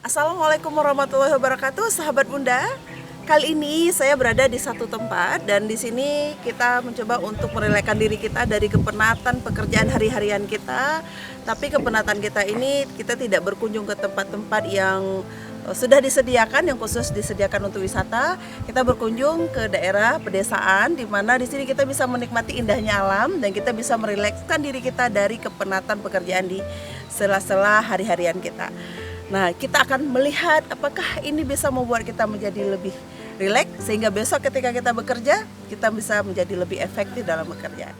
Assalamualaikum warahmatullahi wabarakatuh, sahabat Bunda. Kali ini saya berada di satu tempat dan di sini kita mencoba untuk merelakan diri kita dari kepenatan pekerjaan hari-harian kita. Tapi kepenatan kita ini kita tidak berkunjung ke tempat-tempat yang sudah disediakan, yang khusus disediakan untuk wisata. Kita berkunjung ke daerah pedesaan di mana di sini kita bisa menikmati indahnya alam dan kita bisa merilekskan diri kita dari kepenatan pekerjaan di sela-sela hari-harian kita. Nah, kita akan melihat apakah ini bisa membuat kita menjadi lebih rileks sehingga besok ketika kita bekerja, kita bisa menjadi lebih efektif dalam bekerja.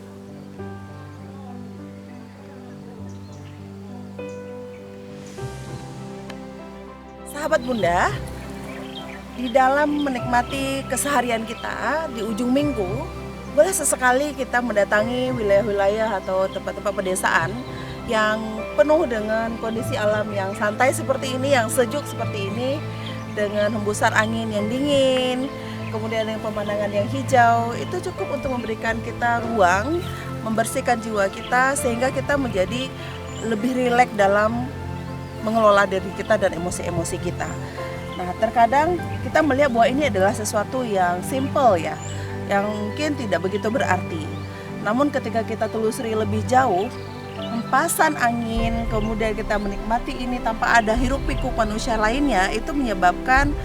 Sahabat Bunda, di dalam menikmati keseharian kita di ujung minggu, boleh sesekali kita mendatangi wilayah-wilayah atau tempat-tempat pedesaan yang penuh dengan kondisi alam yang santai seperti ini, yang sejuk seperti ini, dengan hembusan angin yang dingin, kemudian dengan pemandangan yang hijau. Itu cukup untuk memberikan kita ruang, membersihkan jiwa kita sehingga kita menjadi lebih rileks dalam mengelola diri kita dan emosi-emosi kita. Nah, terkadang kita melihat bahwa ini adalah sesuatu yang simple ya, yang mungkin tidak begitu berarti. Namun ketika kita telusuri lebih jauh, hempasan angin, kemudian kita menikmati ini tanpa ada hiruk pikuk manusia lainnya, itu menyebabkan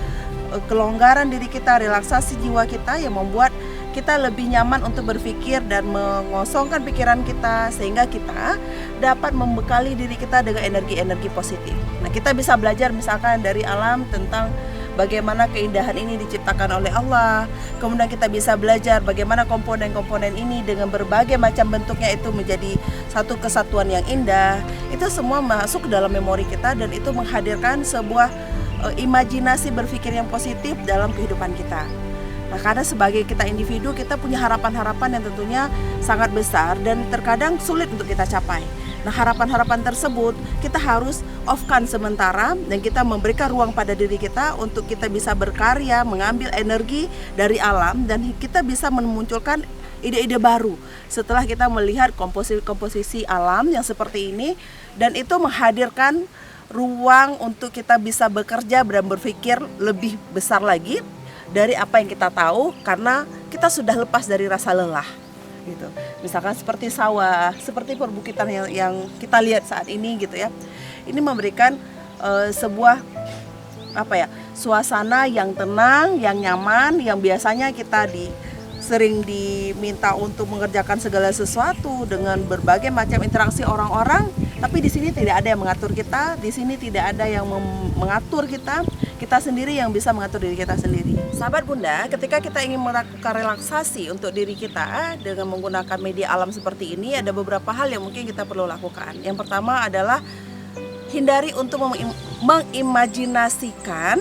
kelonggaran diri kita, relaksasi jiwa kita yang membuat kita lebih nyaman untuk berpikir dan mengosongkan pikiran kita sehingga kita dapat membekali diri kita dengan energi-energi positif. Nah, kita bisa belajar misalkan dari alam tentang bagaimana keindahan ini diciptakan oleh Allah. Kemudian kita bisa belajar bagaimana komponen-komponen ini dengan berbagai macam bentuknya itu menjadi satu kesatuan yang indah. Itu semua masuk ke dalam memori kita dan itu menghadirkan sebuah imajinasi berpikir yang positif dalam kehidupan kita. Nah, karena sebagai kita individu, kita punya harapan-harapan yang tentunya sangat besar dan terkadang sulit untuk kita capai. Nah, harapan-harapan tersebut kita harus off-kan sementara dan kita memberikan ruang pada diri kita untuk kita bisa berkarya, mengambil energi dari alam dan kita bisa memunculkan ide-ide baru setelah kita melihat komposisi alam yang seperti ini, dan itu menghadirkan ruang untuk kita bisa bekerja dan berpikir lebih besar lagi dari apa yang kita tahu karena kita sudah lepas dari rasa lelah gitu. Misalkan seperti sawah, seperti perbukitan yang kita lihat saat ini gitu ya. Ini memberikan sebuah suasana yang tenang, yang nyaman, yang biasanya kita sering diminta untuk mengerjakan segala sesuatu dengan berbagai macam interaksi orang-orang, tapi di sini tidak ada yang mengatur kita, di sini tidak ada yang mengatur kita sendiri yang bisa mengatur diri kita sendiri. Sahabat Bunda, ketika kita ingin melakukan relaksasi untuk diri kita dengan menggunakan media alam seperti ini, ada beberapa hal yang mungkin kita perlu lakukan. Yang pertama adalah hindari untuk mengimajinasikan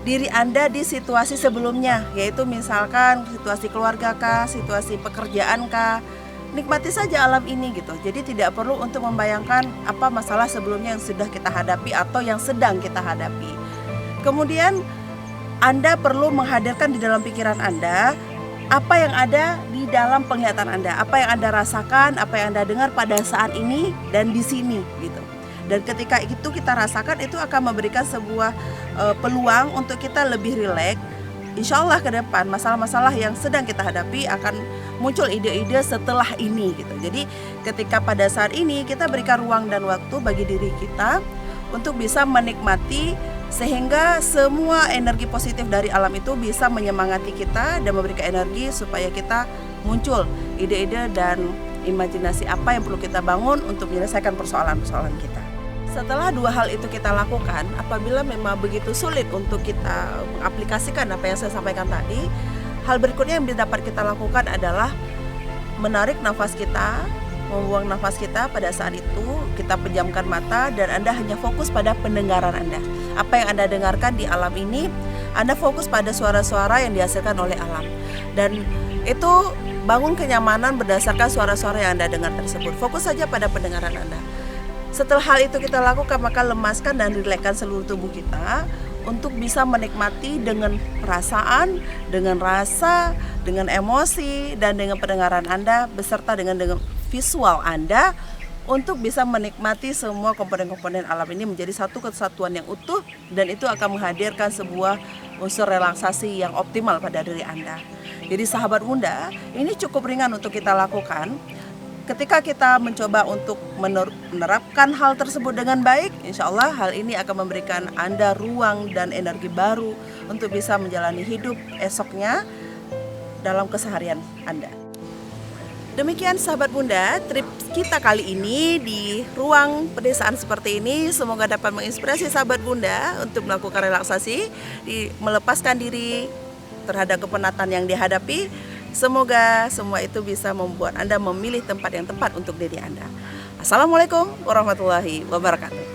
diri Anda di situasi sebelumnya, yaitu misalkan situasi keluarga kah, situasi pekerjaan kah. Nikmati saja alam ini gitu. Jadi tidak perlu untuk membayangkan apa masalah sebelumnya yang sudah kita hadapi atau yang sedang kita hadapi. Kemudian Anda perlu menghadirkan di dalam pikiran Anda apa yang ada di dalam penglihatan Anda, apa yang Anda rasakan, apa yang Anda dengar pada saat ini dan di sini gitu. Dan ketika itu kita rasakan, itu akan memberikan sebuah peluang untuk kita lebih rileks. Insya Allah ke depan masalah-masalah yang sedang kita hadapi akan muncul ide-ide setelah ini gitu. Jadi ketika pada saat ini kita berikan ruang dan waktu bagi diri kita untuk bisa menikmati sehingga semua energi positif dari alam itu bisa menyemangati kita dan memberikan energi supaya kita muncul ide-ide dan imajinasi apa yang perlu kita bangun untuk menyelesaikan persoalan-persoalan kita. Setelah dua hal itu kita lakukan, apabila memang begitu sulit untuk kita mengaplikasikan apa yang saya sampaikan tadi, hal berikutnya yang dapat kita lakukan adalah menarik nafas kita, membuang nafas kita pada saat itu, kita pejamkan mata dan Anda hanya fokus pada pendengaran Anda. Apa yang Anda dengarkan di alam ini, Anda fokus pada suara-suara yang dihasilkan oleh alam. Dan itu bangun kenyamanan berdasarkan suara-suara yang Anda dengar tersebut. Fokus saja pada pendengaran Anda. Setelah hal itu kita lakukan, maka lemaskan dan rilekskan seluruh tubuh kita untuk bisa menikmati dengan perasaan, dengan rasa, dengan emosi, dan dengan pendengaran Anda beserta dengan visual Anda untuk bisa menikmati semua komponen-komponen alam ini menjadi satu kesatuan yang utuh, dan itu akan menghadirkan sebuah unsur relaksasi yang optimal pada diri Anda. Jadi sahabat Bunda, ini cukup ringan untuk kita lakukan. Ketika kita mencoba untuk menerapkan hal tersebut dengan baik, insya Allah hal ini akan memberikan Anda ruang dan energi baru untuk bisa menjalani hidup esoknya dalam keseharian Anda. Demikian sahabat Bunda, trip kita kali ini di ruang pedesaan seperti ini. Semoga dapat menginspirasi sahabat Bunda untuk melakukan relaksasi, melepaskan diri terhadap kepenatan yang dihadapi. Semoga semua itu bisa membuat Anda memilih tempat yang tepat untuk diri Anda. Assalamualaikum warahmatullahi wabarakatuh.